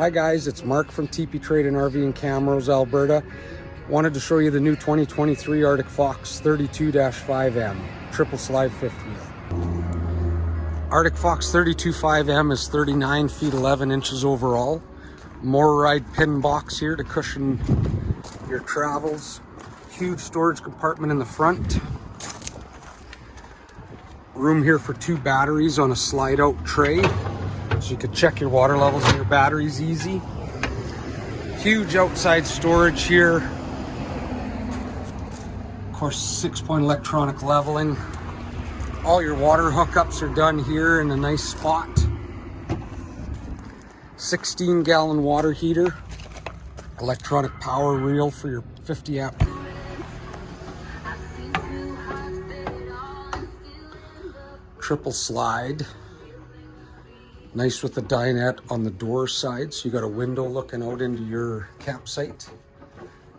Hi guys, it's Mark from TP Trade and RV in Camrose, Alberta. Wanted to show you the new 2023 ArcticFox 32-5M, triple slide fifth wheel. ArcticFox 32-5M is 39 feet 11 inches overall. More ride pin box here to cushion your travels. Huge storage compartment in the front. Room here for 2 batteries on a slide out tray, so you could check your water levels in your batteries easy. Huge outside storage here. Of course, 6-point electronic leveling. All your water hookups are done here in a nice spot. 16-gallon water heater. Electronic power reel for your 50 amp. Triple slide. Nice with the dinette on the door side, so you got a window looking out into your campsite.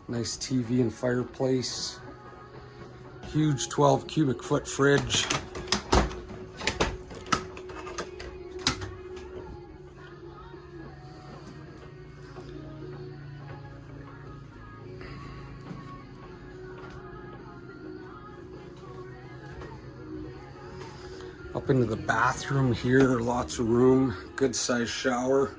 Nice TV and fireplace. Huge 12 cubic foot fridge. Up into the bathroom here, lots of room, good sized shower.